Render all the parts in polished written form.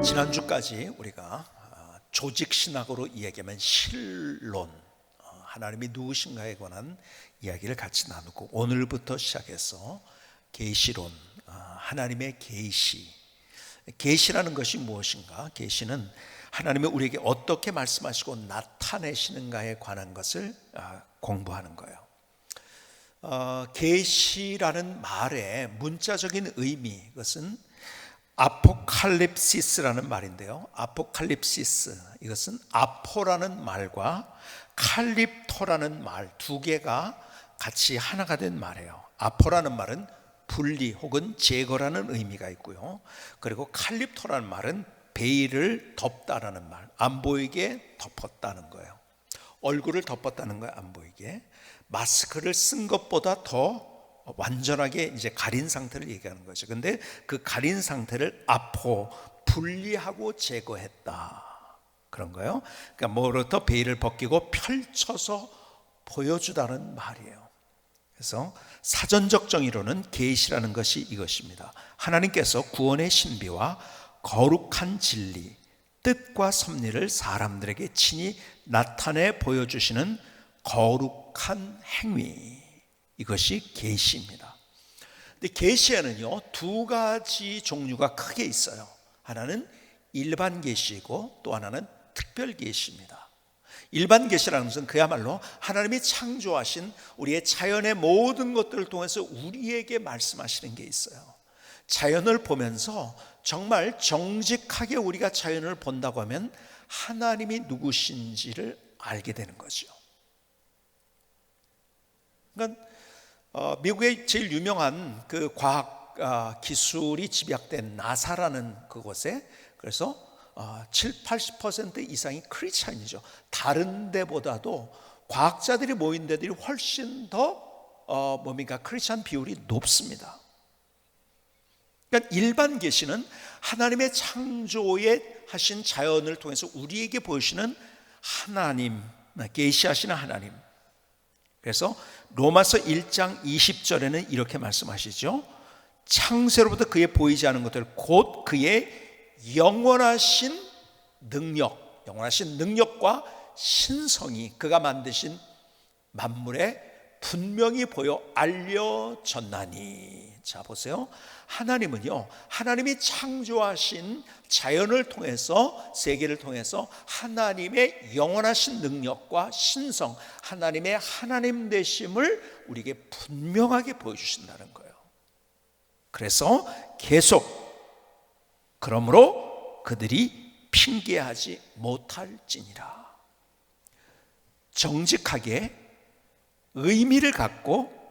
지난주까지 우리가 조직신학으로 이야기하면 신론, 하나님이 누구신가에 관한 이야기를 같이 나누고, 오늘부터 시작해서 계시론, 하나님의 계시. 계시라는 것이 무엇인가? 계시는 하나님이 우리에게 어떻게 말씀하시고 나타내시는가에 관한 것을 공부하는 거예요. 계시라는 말의 문자적인 의미, 그것은 아포칼립시스라는 말인데요. 아포칼립시스, 이것은 아포라는 말과 칼립토라는 말 두 개가 같이 하나가 된 말이에요. 아포라는 말은 분리 혹은 제거라는 의미가 있고요. 그리고 칼립토라는 말은 베일을 덮다라는 말, 안 보이게 덮었다는 거예요. 얼굴을 덮었다는 거예요. 안 보이게. 마스크를 쓴 것보다 더 완전하게 이제 가린 상태를 얘기하는 거죠. 근데 그 가린 상태를 아포, 분리하고 제거했다, 그런 거예요. 그러니까 뭐로부터 베일을 벗기고 펼쳐서 보여주다는 말이에요. 그래서 사전적 정의로는 계시라는 것이 이것입니다. 하나님께서 구원의 신비와 거룩한 진리, 뜻과 섭리를 사람들에게 친히 나타내 보여주시는 거룩한 행위, 이것이 계시입니다. 근데 계시에는요 두 가지 종류가 크게 있어요. 하나는 일반 계시이고 또 하나는 특별 계시입니다. 일반 계시라는 것은 그야말로 하나님이 창조하신 우리의 자연의 모든 것들을 통해서 우리에게 말씀하시는 게 있어요. 자연을 보면서 정말 정직하게 우리가 자연을 본다고 하면 하나님이 누구신지를 알게 되는 거죠. 그러니까 미국의 제일 유명한 그 과학 기술이 집약된 나사라는 그곳에, 그래서 70-80% 이상이 크리스찬이죠. 다른 데보다도 과학자들이 모인 데들이 훨씬 더 크리스찬 비율이 높습니다. 그러니까 일반 계시는 하나님의 창조에 하신 자연을 통해서 우리에게 보이시는 하나님, 계시하시는 하나님. 그래서 로마서 1장 20절에는 이렇게 말씀하시죠. 창세로부터 그의 보이지 않은 것들, 곧 그의 영원하신 능력과 신성이 그가 만드신 만물에 분명히 보여 알려졌나니. 자, 보세요. 하나님은요, 하나님이 창조하신 자연을 통해서, 세계를 통해서 하나님의 영원하신 능력과 신성, 하나님의 하나님 되심을 우리에게 분명하게 보여주신다는 거예요. 그래서 계속, 그러므로 그들이 핑계하지 못할지니라. 정직하게 의미를 갖고,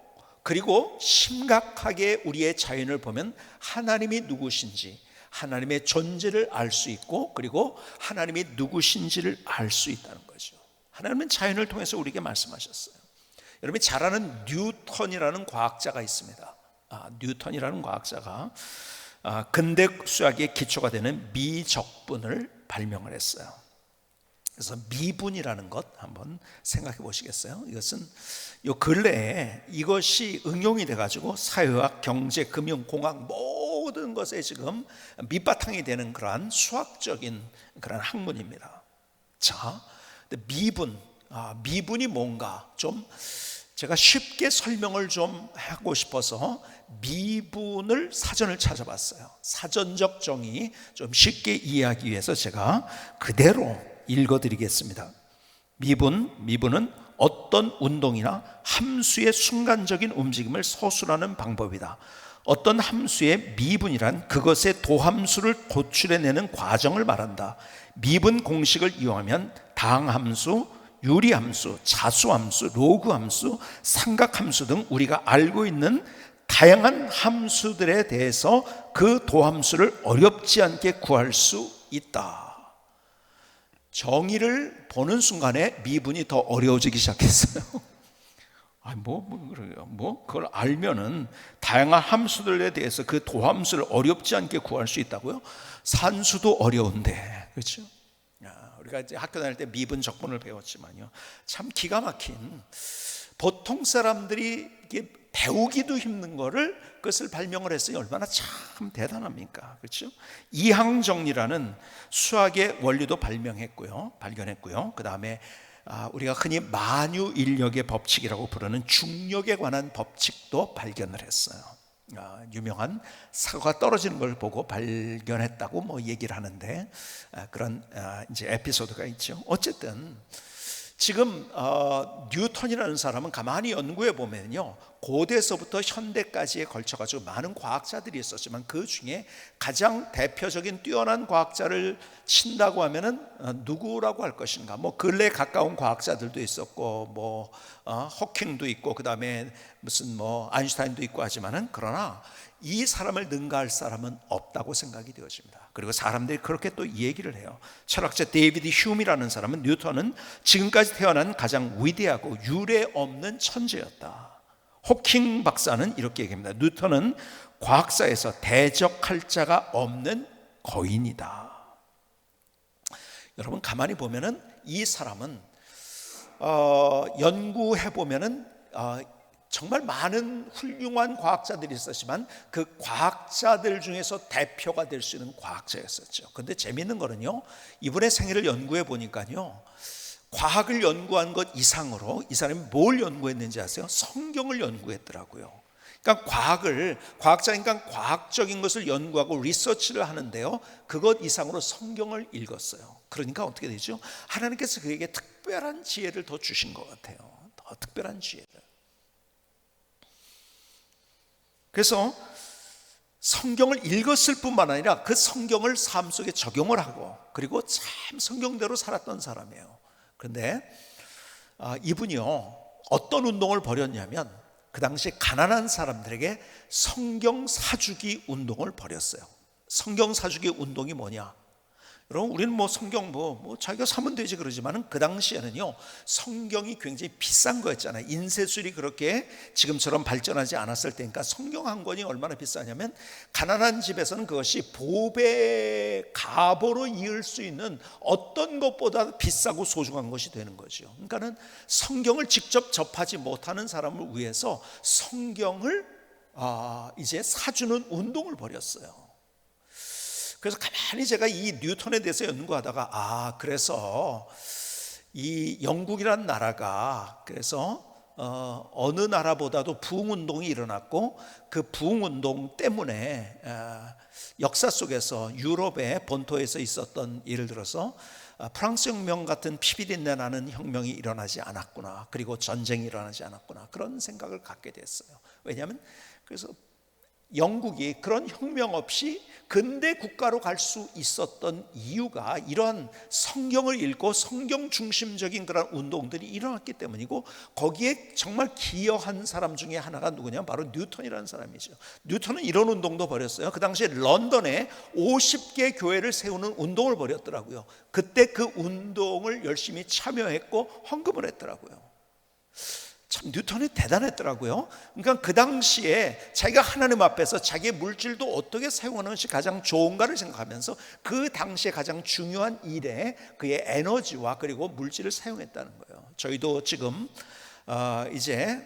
그리고 심각하게 우리의 자연을 보면 하나님이 누구신지, 하나님의 존재를 알 수 있고, 그리고 하나님이 누구신지를 알 수 있다는 거죠. 하나님은 자연을 통해서 우리에게 말씀하셨어요. 여러분이 잘 아는 뉴턴이라는 과학자가 있습니다. 뉴턴이라는 과학자가 근대 수학의 기초가 되는 미적분을 발명을 했어요. 그래서 미분이라는 것 한번 생각해 보시겠어요? 이것은 요 근래에 이것이 응용이 돼가지고 사회학, 경제, 금융, 공학 모든 것에 지금 밑바탕이 되는 그러한 수학적인 그런 학문입니다. 자, 미분이 뭔가 좀 제가 쉽게 설명을 좀 하고 싶어서 미분을 사전을 찾아봤어요. 사전적 정의 좀 쉽게 이해하기 위해서 제가 그대로 읽어드리겠습니다. 미분은 어떤 운동이나 함수의 순간적인 움직임을 서술하는 방법이다. 어떤 함수의 미분이란 그것의 도함수를 도출해내는 과정을 말한다. 미분 공식을 이용하면 당함수, 유리함수, 자수함수, 로그함수, 삼각함수 등 우리가 알고 있는 다양한 함수들에 대해서 그 도함수를 어렵지 않게 구할 수 있다. 정의를 보는 순간에 미분이 더 어려워지기 시작했어요. 그걸 알면은 다양한 함수들에 대해서 그 도함수를 어렵지 않게 구할 수 있다고요? 산수도 어려운데, 그렇죠? 우리가 이제 학교 다닐 때 미분 적분을 배웠지만요, 참 기가 막힌, 보통 사람들이 배우기도 힘든 거를 그것을 발명을 했으니 얼마나 참 대단합니까? 그렇죠? 이항정리라는 수학의 원리도 발견했고요. 그 다음에 우리가 흔히 만유인력의 법칙이라고 부르는 중력에 관한 법칙도 발견을 했어요. 유명한 사과가 떨어지는 걸 보고 발견했다고 뭐 얘기를 하는데 그런 이제 에피소드가 있죠. 어쨌든 지금 뉴턴이라는 사람은 가만히 연구해 보면요, 고대에서부터 현대까지에 걸쳐가지고 많은 과학자들이 있었지만 그 중에 가장 대표적인 뛰어난 과학자를 친다고 하면은 누구라고 할 것인가? 뭐 근래 가까운 과학자들도 있었고, 뭐 호킹도 있고, 그 다음에 무슨 뭐 아인슈타인도 있고 하지만은 그러나 이 사람을 능가할 사람은 없다고 생각이 되어집니다. 그리고 사람들이 그렇게 또 얘기를 해요. 철학자 데이비드 휴미라는 사람은 뉴턴은 지금까지 태어난 가장 위대하고 유례 없는 천재였다. 호킹 박사는 이렇게 얘기합니다. 뉴턴은 과학사에서 대적할 자가 없는 거인이다. 여러분 가만히 보면은 이 사람은 연구해 보면은 정말 많은 훌륭한 과학자들이 있었지만 그 과학자들 중에서 대표가 될 수 있는 과학자였었죠. 근데 재미있는 거는요, 이분의 생애를 연구해 보니까요, 과학을 연구한 것 이상으로 이 사람이 뭘 연구했는지 아세요? 성경을 연구했더라고요. 그러니까 과학자니까 과학적인 것을 연구하고 리서치를 하는데요, 그것 이상으로 성경을 읽었어요. 그러니까 어떻게 되죠? 하나님께서 그에게 특별한 지혜를 더 주신 것 같아요. 더 특별한 지혜를. 그래서 성경을 읽었을 뿐만 아니라 그 성경을 삶 속에 적용을 하고, 그리고 참 성경대로 살았던 사람이에요. 그런데 이분이요, 어떤 운동을 벌였냐면 그 당시 가난한 사람들에게 성경 사주기 운동을 벌였어요. 성경 사주기 운동이 뭐냐? 여러분, 우리는 뭐 성경 뭐 자기가 사면 되지 그러지만은 그 당시에는요, 성경이 굉장히 비싼 거였잖아요. 인쇄술이 그렇게 지금처럼 발전하지 않았을 때니까 성경 한 권이 얼마나 비싸냐면 가난한 집에서는 그것이 보배 갑오로 이을 수 있는 어떤 것보다 비싸고 소중한 것이 되는 거죠. 그러니까는 성경을 직접 접하지 못하는 사람을 위해서 성경을 이제 사주는 운동을 벌였어요. 그래서 가만히 제가 이 뉴턴에 대해서 연구하다가 그래서 이 영국이라는 나라가 그래서 어느 나라보다도 부흥운동이 일어났고 그 부흥운동 때문에 역사 속에서 유럽의 본토에서 있었던, 예를 들어서 프랑스 혁명 같은 피비린내 나는 혁명이 일어나지 않았구나, 그리고 전쟁이 일어나지 않았구나, 그런 생각을 갖게 됐어요. 왜냐하면 그래서 영국이 그런 혁명 없이 근대 국가로 갈 수 있었던 이유가 이런 성경을 읽고 성경 중심적인 그런 운동들이 일어났기 때문이고, 거기에 정말 기여한 사람 중에 하나가 누구냐? 바로 뉴턴이라는 사람이죠. 뉴턴은 이런 운동도 벌였어요. 그 당시에 런던에 50개 교회를 세우는 운동을 벌였더라고요. 그때 그 운동을 열심히 참여했고 헌금을 했더라고요. 참 뉴턴이 대단했더라고요. 그러니까 그 당시에 자기가 하나님 앞에서 자기의 물질도 어떻게 사용하는 것이 가장 좋은가를 생각하면서 그 당시에 가장 중요한 일에 그의 에너지와 그리고 물질을 사용했다는 거예요. 저희도 지금 이제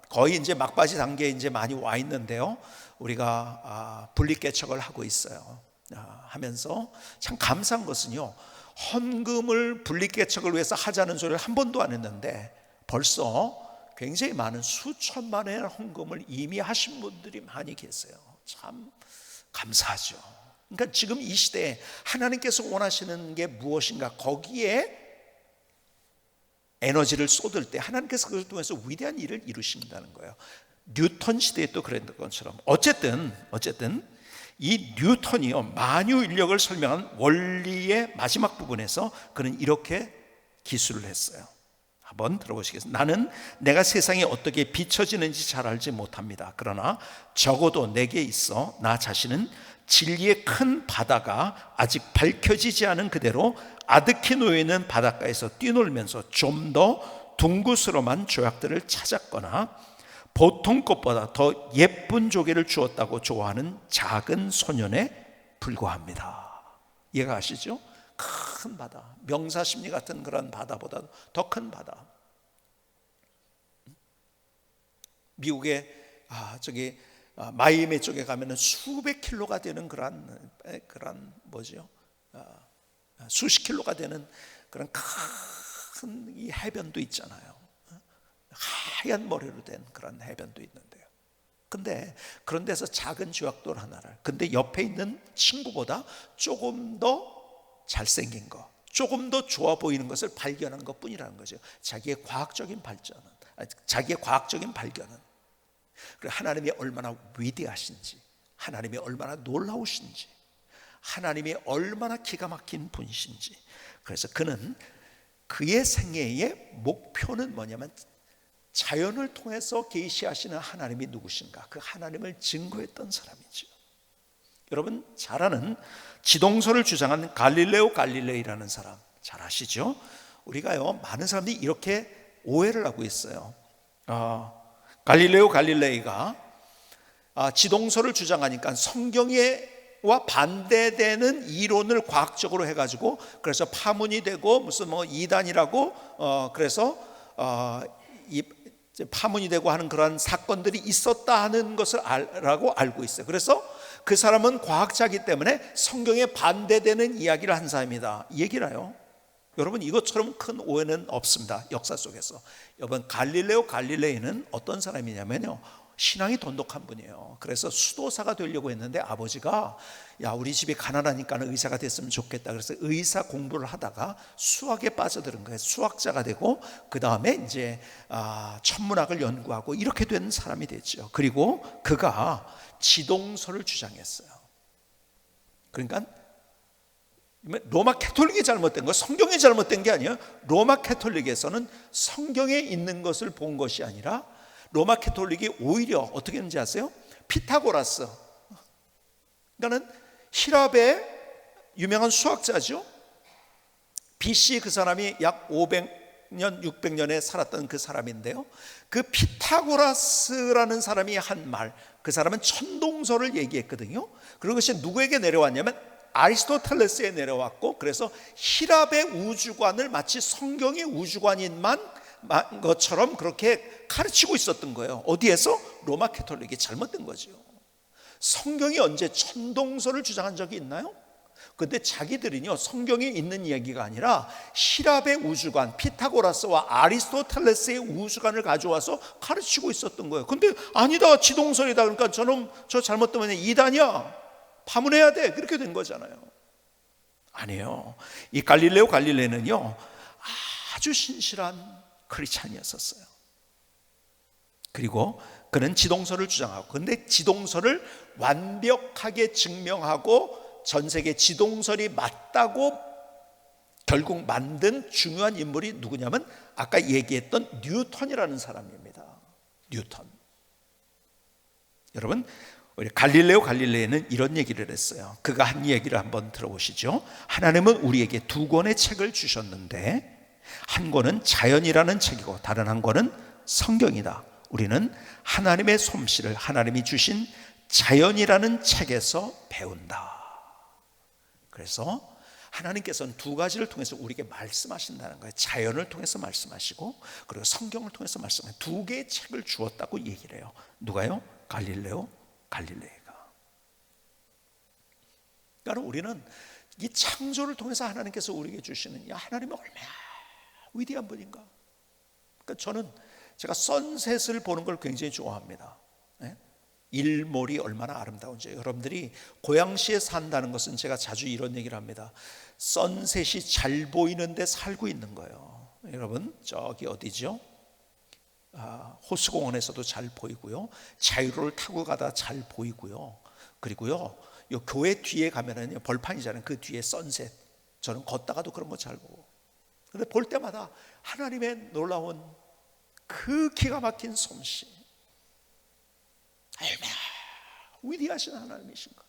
거의 이제 막바지 단계에 이제 많이 와 있는데요, 우리가 분리개척을 하고 있어요. 하면서 참 감사한 것은요, 헌금을 분리개척을 위해서 하자는 소리를 한 번도 안 했는데 벌써 굉장히 많은 수천만 원의 헌금을 이미 하신 분들이 많이 계세요. 참 감사하죠. 그러니까 지금 이 시대에 하나님께서 원하시는 게 무엇인가, 거기에 에너지를 쏟을 때 하나님께서 그것을 통해서 위대한 일을 이루신다는 거예요. 뉴턴 시대에 또 그랬던 것처럼 어쨌든 이 뉴턴이요, 만유인력을 설명한 원리의 마지막 부분에서 그는 이렇게 기술을 했어요. 한번 들어보시겠습니다. 나는 내가 세상에 어떻게 비춰지는지 잘 알지 못합니다. 그러나 적어도 내게 있어 나 자신은 진리의 큰 바다가 아직 밝혀지지 않은 그대로 아득히 놓여있는 바닷가에서 뛰놀면서 좀 더 둥그스름한 조약들을 찾았거나 보통 것보다 더 예쁜 조개를 주었다고 좋아하는 작은 소년에 불과합니다. 이해가 가시죠? 큰 바다, 명사심리 같은 그런 바다보다 더 큰 바다. 미국의 마이애미 쪽에 가면은 수백 킬로가 되는 그런 뭐죠? 수십 킬로가 되는 그런 큰 이 해변도 있잖아요. 하얀 모래로 된 그런 해변도 있는데요. 근데 그런 데서 작은 조약돌 하나를, 근데 옆에 있는 친구보다 조금 더 잘생긴 거, 조금 더 좋아 보이는 것을 발견한 것 뿐이라는 거죠. 자기의 과학적인 발견은. 그리고 하나님이 얼마나 위대하신지, 하나님이 얼마나 놀라우신지, 하나님이 얼마나 기가 막힌 분이신지. 그래서 그는 그의 생애의 목표는 뭐냐면 자연을 통해서 계시하시는 하나님이 누구신가, 그 하나님을 증거했던 사람이죠. 여러분 잘 아는 지동설을 주장한 갈릴레오 갈릴레이라는 사람 잘 아시죠? 우리가요, 많은 사람들이 이렇게 오해를 하고 있어요. 갈릴레오 갈릴레이가 지동설을 주장하니까 성경에와 반대되는 이론을 과학적으로 해가지고, 그래서 파문이 되고 무슨 뭐 이단이라고 그래서 파문이 되고 하는 그런 사건들이 있었다 하는 것을 알고 있어요. 그래서 그 사람은 과학자이기 때문에 성경에 반대되는 이야기를 한 사람이다, 이 얘기를 해요. 여러분 이것처럼 큰 오해는 없습니다, 역사 속에서. 여러분 갈릴레오 갈릴레이는 어떤 사람이냐면요, 신앙이 돈독한 분이에요. 그래서 수도사가 되려고 했는데 아버지가 야, 우리 집이 가난하니까 의사가 됐으면 좋겠다, 그래서 의사 공부를 하다가 수학에 빠져드는 거예요. 수학자가 되고 그 다음에 이제 천문학을 연구하고 이렇게 된 사람이 됐죠. 그리고 그가 지동설을 주장했어요. 그러니까 로마 캐톨릭이 잘못된 거, 성경이 잘못된 게 아니에요. 로마 캐톨릭에서는 성경에 있는 것을 본 것이 아니라 로마 캐톨릭이 오히려 어떻게 했는지 아세요? 피타고라스, 그러니까는 힐압의 유명한 수학자죠. BC 그 사람이 약 500년 600년에 살았던 그 사람인데요, 그 피타고라스라는 사람이 한 말, 그 사람은 천동설을 얘기했거든요. 그리고 그것이 누구에게 내려왔냐면 아리스토텔레스에 내려왔고, 그래서 힐압의 우주관을 마치 성경의 우주관인만 것처럼 그렇게 가르치고 있었던 거예요. 어디에서? 로마 캐톨릭이 잘못된 거죠. 성경이 언제 천동설을 주장한 적이 있나요? 근데 자기들은요, 성경에 있는 이야기가 아니라 힐압의 우주관, 피타고라스와 아리스토텔레스의 우주관을 가져와서 가르치고 있었던 거예요. 근데 아니다, 지동설이다, 그러니까 저 잘못되면 이단이야, 파문해야 돼, 그렇게 된 거잖아요. 아니에요. 이 갈릴레오 갈릴레는요, 아주 신실한 크리스찬이었어요. 그리고 그는 지동설을 주장하고, 근데 지동설을 완벽하게 증명하고 전 세계 지동설이 맞다고 결국 만든 중요한 인물이 누구냐면 아까 얘기했던 뉴턴이라는 사람입니다. 뉴턴. 여러분, 우리 갈릴레오 갈릴레이는 이런 얘기를 했어요. 그가 한 얘기를 한번 들어보시죠. 하나님은 우리에게 두 권의 책을 주셨는데 한 권은 자연이라는 책이고 다른 한 권은 성경이다. 우리는 하나님의 솜씨를 하나님이 주신 자연이라는 책에서 배운다. 그래서 하나님께서는 두 가지를 통해서 우리에게 말씀하신다는 거예요. 자연을 통해서 말씀하시고 그리고 성경을 통해서 말씀하시고 두 개의 책을 주었다고 얘기를 해요. 누가요? 갈릴레오 갈릴레이가. 그러니까 우리는 이 창조를 통해서 하나님께서 우리에게 주시는 하나님이 얼마나 위대한 분인가. 그러니까 제가 선셋을 보는 걸 굉장히 좋아합니다. 일몰이 얼마나 아름다운지. 여러분들이 고양시에 산다는 것은 제가 자주 이런 얘기를 합니다. 선셋이 잘 보이는데 살고 있는 거예요. 여러분 저기 어디죠? 호수공원에서도 잘 보이고요, 자유로를 타고 가다 잘 보이고요, 그리고요 요 교회 뒤에 가면은 벌판이잖아요. 그 뒤에 선셋, 저는 걷다가도 그런 거 잘 보고, 근데 볼 때마다 하나님의 놀라운 그 기가 막힌 솜씨, 얼마나 위대하신 하나님이신가.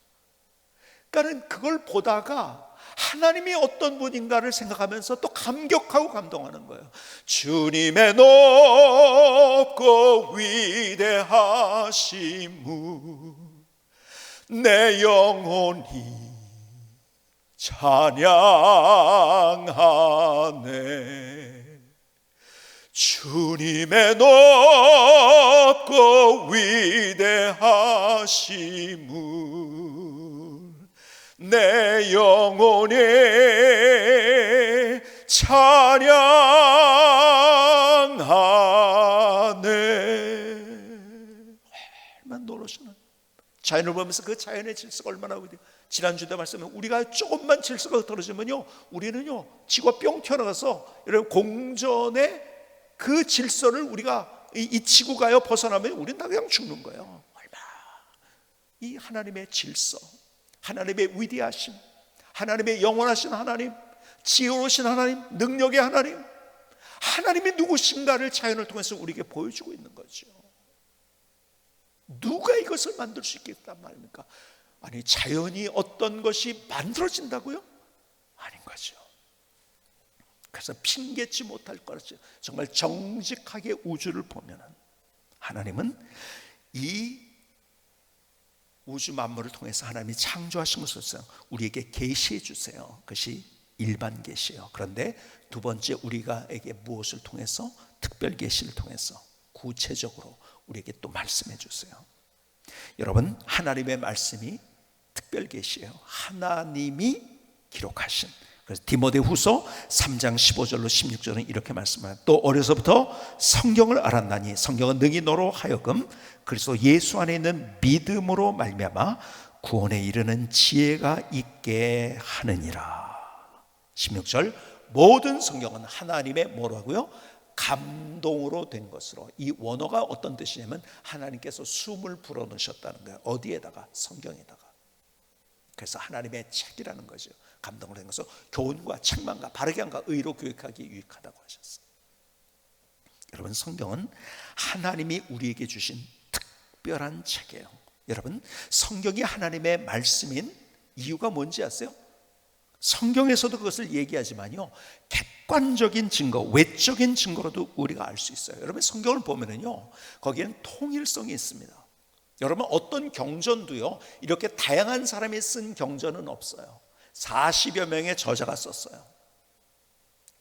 그러니까 그걸 보다가 하나님이 어떤 분인가를 생각하면서 또 감격하고 감동하는 거예요. 주님의 높고 위대하심을 내 영혼이 찬양하네. 주님의 높고 높고 위대하심을 내 영혼이 찬양하네. 얼마나 놀라시나. 자연을 보면서 그 자연의 질서가 얼마나 위대해. 지난주에 말씀에 우리가 조금만 질서가 떨어지면요, 우리는요 지구가 뿅 튀어나가서 여러분 공전의 그 질서를 우리가 이 지구가요 벗어나면 우리는 다 그냥 죽는 거예요. 얼마 이 하나님의 질서, 하나님의 위대하심, 하나님의 영원하신 하나님, 지혜로우신 하나님, 능력의 하나님, 하나님이 누구신가를 자연을 통해서 우리에게 보여주고 있는 거죠. 누가 이것을 만들 수 있겠단 말입니까? 아니, 자연이 어떤 것이 만들어진다고요? 아닌 거죠. 그래서 핑계치 못할 것이 정말 정직하게 우주를 보면은 하나님은 이 우주 만물을 통해서 하나님이 창조하신 것을 우리에게 계시해 주세요. 그것이 일반 계시예요. 그런데 두 번째, 우리가에게 무엇을 통해서? 특별 계시를 통해서 구체적으로 우리에게 또 말씀해 주세요. 여러분, 하나님의 말씀이 특별 계시예요. 하나님이 기록하신. 그래서 디모데후서 3장 15절로 16절은 이렇게 말씀합니다. 또 어려서부터 성경을 알았나니 성경은 능히 너로 하여금 그리스도 예수 안에 있는 믿음으로 말미암아 구원에 이르는 지혜가 있게 하느니라. 16절, 모든 성경은 하나님의 뭐라고요? 감동으로 된 것으로. 이 원어가 어떤 뜻이냐면 하나님께서 숨을 불어넣으셨다는 거예요. 어디에다가? 성경에다가. 그래서 하나님의 책이라는 거죠. 감동을 된 것으로 교훈과 책망과 바르게 함과 의로 교육하기 유익하다고 하셨어요. 여러분, 성경은 하나님이 우리에게 주신 특별한 책이에요. 여러분, 성경이 하나님의 말씀인 이유가 뭔지 아세요? 성경에서도 그것을 얘기하지만요, 객관적인 증거, 외적인 증거로도 우리가 알 수 있어요. 여러분, 성경을 보면은요, 거기에는 통일성이 있습니다. 여러분, 어떤 경전도요 이렇게 다양한 사람이 쓴 경전은 없어요. 40여 명의 저자가 썼어요.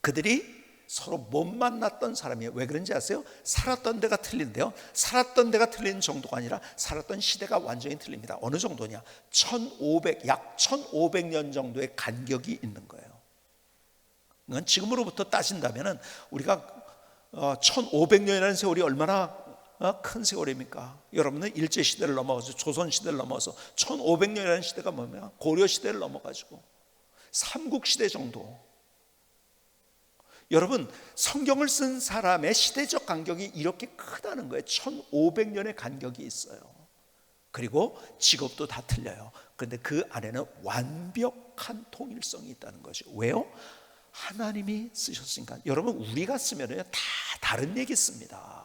그들이 서로 못 만났던 사람이에요. 왜 그런지 아세요? 살았던 데가 틀린데요, 살았던 데가 틀린 정도가 아니라 살았던 시대가 완전히 틀립니다. 어느 정도냐? 약 1500년 정도의 간격이 있는 거예요. 그건 지금으로부터 따진다면 우리가 1500년이라는 세월이 얼마나 큰 세월입니까? 여러분은 일제시대를 넘어가서 조선시대를 넘어서 1500년이라는 시대가 뭐냐? 고려시대를 넘어가지고 삼국시대 정도. 여러분, 성경을 쓴 사람의 시대적 간격이 이렇게 크다는 거예요. 1500년의 간격이 있어요. 그리고 직업도 다 틀려요. 그런데 그 안에는 완벽한 통일성이 있다는 거죠. 왜요? 하나님이 쓰셨으니까. 여러분, 우리가 쓰면 다 다른 얘기 씁니다.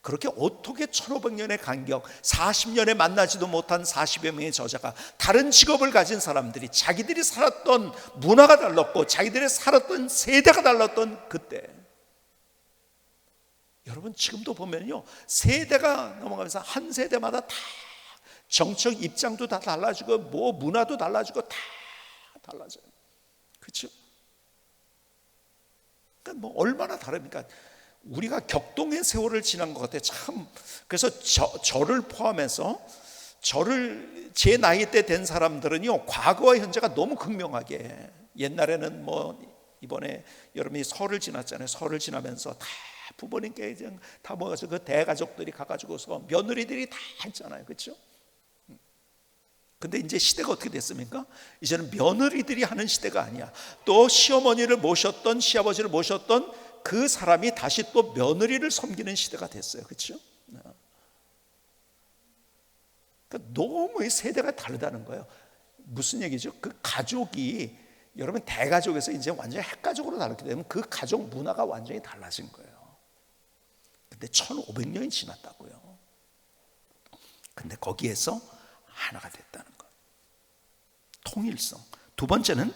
그렇게 어떻게 1500년의 간격, 40년에 만나지도 못한 40여 명의 저자가, 다른 직업을 가진 사람들이 자기들이 살았던 문화가 달랐고 자기들이 살았던 세대가 달랐던 그때, 여러분 지금도 보면요, 세대가 넘어가면서 한 세대마다 다 정책 입장도 다 달라지고 뭐 문화도 달라지고 다 달라져요. 그렇죠? 그러니까 뭐 얼마나 다릅니까? 우리가 격동의 세월을 지난 것 같아요. 참. 그래서 저를 포함해서 제 나이 때 된 사람들은요, 과거와 현재가 너무 극명하게, 옛날에는 뭐 이번에 여러분이 설을 지났잖아요. 설을 지나면서 다 부모님께 다 모아서 그 대가족들이 가가지고서 며느리들이 다 했잖아요. 그렇죠? 근데 이제 시대가 어떻게 됐습니까? 이제는 며느리들이 하는 시대가 아니야. 또 시어머니를 모셨던, 시아버지를 모셨던 그 사람이 다시 또 며느리를 섬기는 시대가 됐어요. 그렇죠? 그러니까 너무 세대가 다르다는 거예요. 무슨 얘기죠? 그 가족이, 여러분 대가족에서 이제 완전히 핵가족으로 다르게 되면 그 가족 문화가 완전히 달라진 거예요. 근데 1500년이 지났다고요. 근데 거기에서 하나가 됐다는 것. 통일성. 두 번째는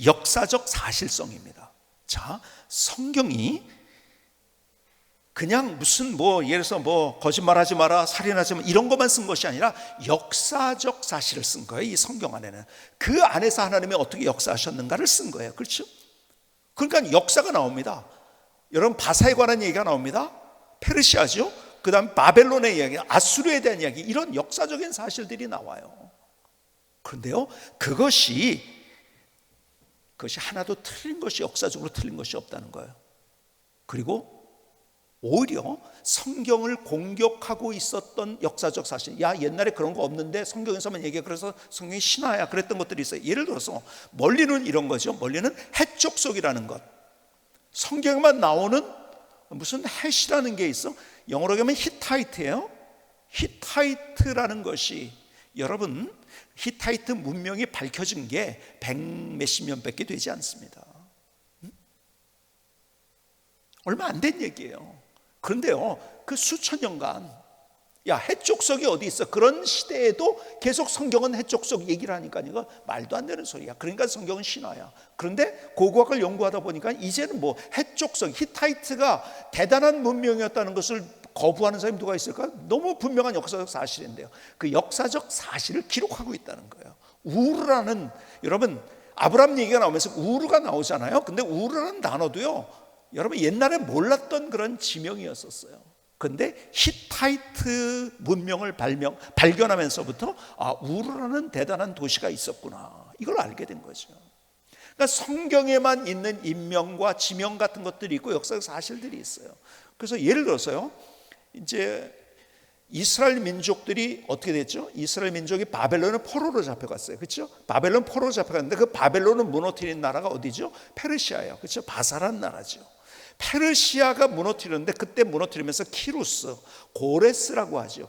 역사적 사실성입니다. 자, 성경이 그냥 무슨 예를 들어서 거짓말하지 마라, 살인하지 마라 이런 것만 쓴 것이 아니라 역사적 사실을 쓴 거예요. 이 성경 안에는 그 안에서 하나님이 어떻게 역사하셨는가를 쓴 거예요. 그렇죠? 그러니까 역사가 나옵니다. 여러분, 바사에 관한 얘기가 나옵니다. 페르시아죠. 그다음 바벨론의 이야기, 아수르에 대한 이야기, 이런 역사적인 사실들이 나와요. 그런데요, 그것이 하나도 틀린 것이, 역사적으로 틀린 것이 없다는 거예요. 그리고 오히려 성경을 공격하고 있었던 역사적 사실, 야 옛날에 그런 거 없는데 성경에서만 얘기해, 그래서 성경이 신화야, 그랬던 것들이 있어요. 예를 들어서 멀리는 이런 거죠. 멀리는 헷족속이라는 것, 성경에만 나오는 무슨 헷이라는 게 있어. 영어로 하면 히타이트예요. 히타이트라는 것이, 여러분, 히타이트 문명이 밝혀진 게 100몇십 년밖에 되지 않습니다. 얼마 안 된 얘기예요. 그런데요, 그 수천 년간, 야 헷족속이 어디 있어? 그런 시대에도 계속 성경은 헷족속 얘기를 하니까 이거 말도 안 되는 소리야. 그러니까 성경은 신화야. 그런데 고고학을 연구하다 보니까 이제는 뭐 헷족속, 히타이트가 대단한 문명이었다는 것을 거부하는 사람이 누가 있을까? 너무 분명한 역사적 사실인데요, 그 역사적 사실을 기록하고 있다는 거예요. 우르라는, 여러분 아브람 얘기가 나오면서 우르가 나오잖아요. 근데 우르라는 단어도요, 여러분 옛날에 몰랐던 그런 지명이었었어요. 그런데 히타이트 문명을 발견하면서부터 우르라는 대단한 도시가 있었구나, 이걸 알게 된 거죠. 그러니까 성경에만 있는 인명과 지명 같은 것들이 있고 역사적 사실들이 있어요. 그래서 예를 들어서요, 이제 이스라엘 민족들이 어떻게 됐죠? 이스라엘 민족이 바벨론의 포로로 잡혀갔어요. 그렇죠? 바벨론 포로로 잡혀갔는데 그 바벨론을 무너뜨린 나라가 어디죠? 페르시아예요. 그렇죠? 바사란 나라죠. 페르시아가 무너뜨렸는데, 그때 무너뜨리면서 키루스, 고레스라고 하죠.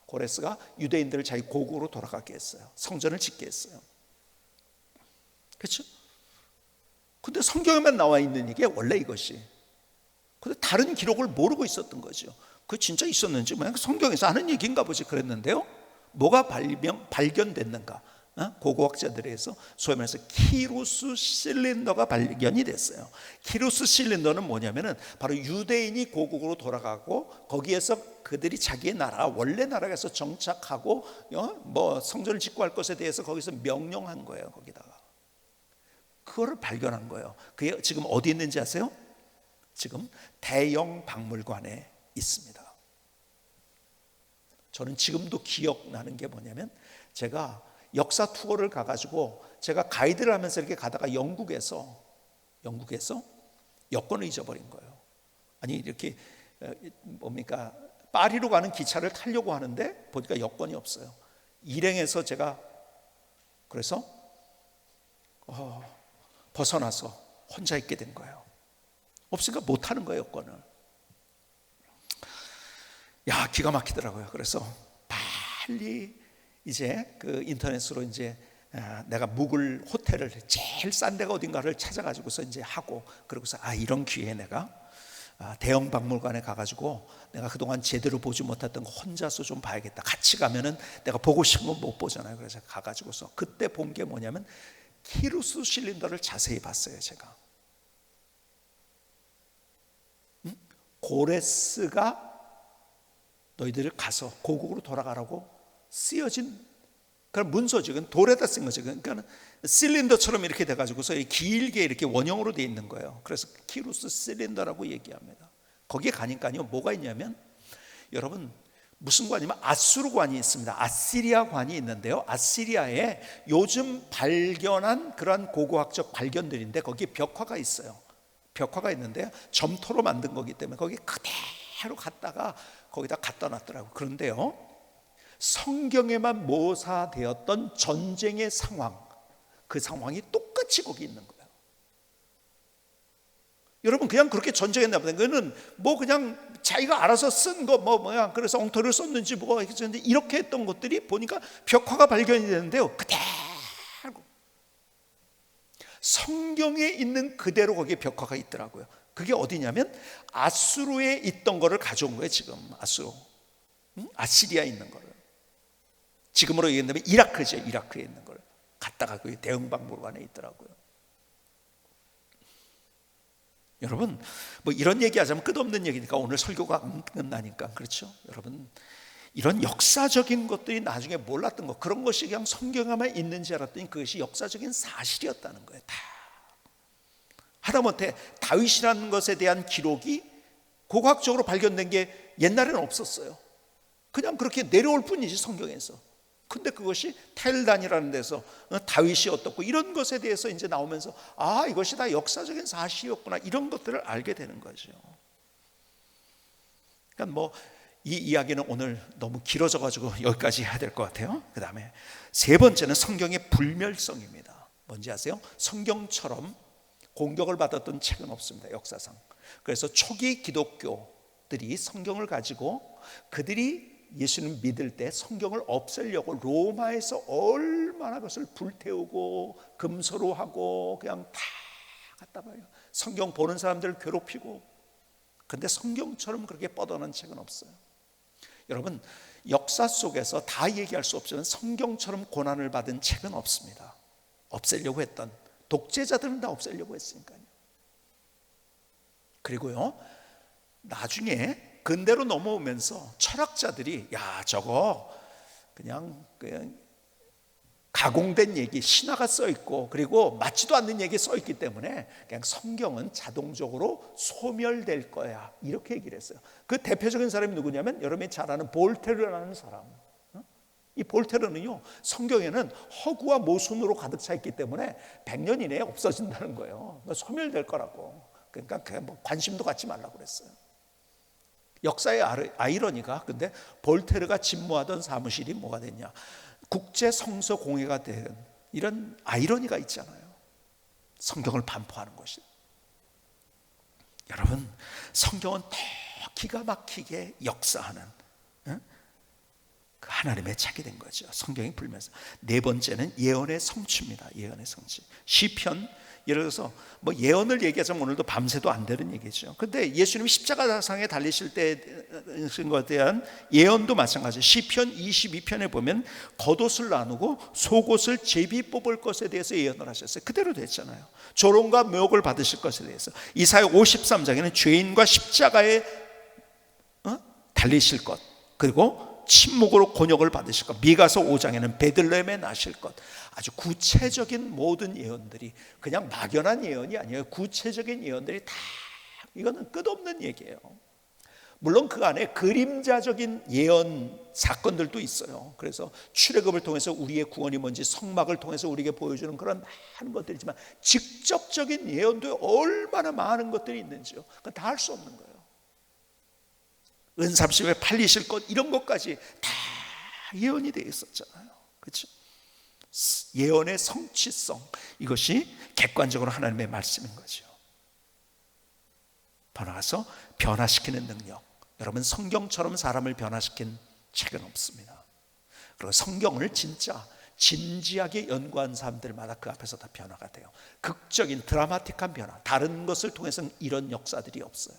고레스가 유대인들을 자기 고국으로 돌아가게 했어요. 성전을 짓게 했어요. 그렇죠? 근데 성경에만 나와 있는 이게 원래 이것이, 근데 다른 기록을 모르고 있었던 거죠. 그게 진짜 있었는지 그냥 성경에서 하는 얘기인가 보지 그랬는데요, 뭐가 발견됐는가? 고고학자들에서 소위 말해서 키루스 실린더가 발견이 됐어요. 키루스 실린더는 뭐냐면은 바로 유대인이 고국으로 돌아가고 거기에서 그들이 자기의 나라, 원래 나라에서 정착하고 뭐 성전을 짓고 할 것에 대해서 거기서 명령한 거예요. 거기다가 그거를 발견한 거예요. 그게 지금 어디 있는지 아세요? 지금 대영 박물관에 있습니다. 저는 지금도 기억나는 게 뭐냐면, 제가 역사 투어를 가가지고 제가 가이드를 하면서 이렇게 가다가 영국에서 여권을 잊어버린 거예요. 아니 이렇게 뭡니까, 파리로 가는 기차를 타려고 하는데 보니까 여권이 없어요. 일행에서 제가 그래서 벗어나서 혼자 있게 된 거예요. 없으니까 못 타는 거예요, 여권을. 야, 기가 막히더라고요. 그래서 빨리 이제 그 인터넷으로 이제 내가 묵을 호텔을 제일 싼 데가 어딘가를 찾아가지고서 이제 하고, 그러고서 이런 기회에 내가 대형 박물관에 가가지고 내가 그동안 제대로 보지 못했던 거 혼자서 좀 봐야겠다. 같이 가면은 내가 보고 싶은 건 못 보잖아요. 그래서 가가지고서 그때 본 게 뭐냐면 키루스 실린더를 자세히 봤어요. 제가 고레스가 너희들을 가서 고국으로 돌아가라고 쓰여진 그런 문서죠. 돌에다 쓴 거죠. 그러니까 실린더처럼 이렇게 돼가지고서 길게 이렇게 원형으로 돼 있는 거예요. 그래서 키루스 실린더라고 얘기합니다. 거기에 가니까요, 뭐가 있냐면, 여러분 무슨 관이면 아수르 관이 있습니다. 아시리아 관이 있는데요, 아시리아에 요즘 발견한 그러한 고고학적 발견들인데 거기에 벽화가 있어요. 벽화가 있는데 점토로 만든 거기 때문에 거기 그대로 갖다가 거기다 갖다 놨더라고요. 그런데요, 성경에만 묘사되었던 전쟁의 상황, 그 상황이 똑같이 거기 있는 거예요. 여러분 그냥 그렇게 전쟁했나 보다. 그거는 뭐 그냥 자기가 알아서 쓴 거 뭐야, 그래서 엉터리를 썼는지 뭐가 했는데 이렇게 했던 것들이 보니까 벽화가 발견이 되는데요, 그대로 성경에 있는 그대로 거기에 벽화가 있더라고요. 그게 어디냐면 아수르에 있던 거를 가져온 거예요. 지금 아시리아에 있는 거를, 지금으로 얘기한다면 이라크죠. 이라크에 있는 걸 갖다가 그 대형 박물관에 있더라고요. 여러분 뭐 이런 얘기하자면 끝없는 얘기니까 오늘 설교가 안 끝나니까, 그렇죠? 여러분 이런 역사적인 것들이 나중에 몰랐던 것, 그런 것이 그냥 성경에만 있는지 알았더니 그것이 역사적인 사실이었다는 거예요. 다 하다못해 다윗이라는 것에 대한 기록이 고고학적으로 발견된 게 옛날에는 없었어요. 그냥 그렇게 내려올 뿐이지, 성경에서. 근데 그것이 텔단이라는 데서 다윗이 어떻고 이런 것에 대해서 이제 나오면서 이것이 다 역사적인 사실이었구나, 이런 것들을 알게 되는 거죠. 그러니까 이 이야기는 오늘 너무 길어져 가지고 여기까지 해야 될 것 같아요. 그 다음에 세 번째는 성경의 불멸성입니다. 뭔지 아세요? 성경처럼 공격을 받았던 책은 없습니다, 역사상. 그래서 초기 기독교들이 성경을 가지고 그들이 예수님 믿을 때 성경을 없애려고 로마에서 얼마나 그것을 불태우고 금서로 하고 그냥 다 갖다 봐요. 성경 보는 사람들을 괴롭히고. 근데 성경처럼 그렇게 뻗어난 책은 없어요. 여러분, 역사 속에서 다 얘기할 수 없지만 성경처럼 고난을 받은 책은 없습니다. 없애려고 했던 독재자들은 다 없애려고 했으니까요. 그리고요, 나중에 근대로 넘어오면서 철학자들이 저거 그냥 가공된 얘기, 신화가 써 있고 그리고 맞지도 않는 얘기 써 있기 때문에 그냥 성경은 자동적으로 소멸될 거야, 이렇게 얘기를 했어요. 그 대표적인 사람이 누구냐면 여러분이 잘 아는 볼테르라는 사람. 이 볼테르는요, 성경에는 허구와 모순으로 가득 차 있기 때문에 100년 이내에 없어진다는 거예요. 소멸될 거라고. 그러니까 관심도 갖지 말라고 그랬어요. 역사의 아이러니가, 근데 볼테르가 집무하던 사무실이 뭐가 됐냐, 국제 성서 공회가 된, 이런 아이러니가 있잖아요. 성경을 반포하는 것이. 여러분, 성경은 더 기가 막히게 역사하는 그 하나님의 책이 된 거죠. 성경이 불면서. 네 번째는 예언의 성취입니다. 예언의 성취. 시편, 예를 들어서 예언을 얘기하자면 오늘도 밤새도 안 되는 얘기죠. 근데 예수님이 십자가상에 달리실 때 쓴 것에 대한 예언도 마찬가지예요. 시편 22편에 보면 겉옷을 나누고 속옷을 제비 뽑을 것에 대해서 예언을 하셨어요. 그대로 됐잖아요. 조롱과 모욕을 받으실 것에 대해서. 이사야 53장에는 죄인과 십자가에 달리실 것, 그리고 침묵으로 곤욕을 받으실 것. 미가서 5장에는 베들레헴에 나실 것. 아주 구체적인 모든 예언들이 그냥 막연한 예언이 아니에요. 구체적인 예언들이 다, 이거는 끝없는 얘기예요. 물론 그 안에 그림자적인 예언 사건들도 있어요. 그래서 출애굽을 통해서 우리의 구원이 뭔지, 성막을 통해서 우리에게 보여주는 그런 많은 것들이지만 직접적인 예언도 얼마나 많은 것들이 있는지요. 그건 다 할 수 없는 거예요. 은삼십에 팔리실 것, 이런 것까지 다 예언이 되어 있었잖아요. 그렇죠? 예언의 성취성, 이것이 객관적으로 하나님의 말씀인 거죠. 더 나아가서 변화시키는 능력. 여러분, 성경처럼 사람을 변화시킨 책은 없습니다. 그리고 성경을 진짜 진지하게 연구한 사람들마다 그 앞에서 다 변화가 돼요. 극적인 드라마틱한 변화, 다른 것을 통해서는 이런 역사들이 없어요.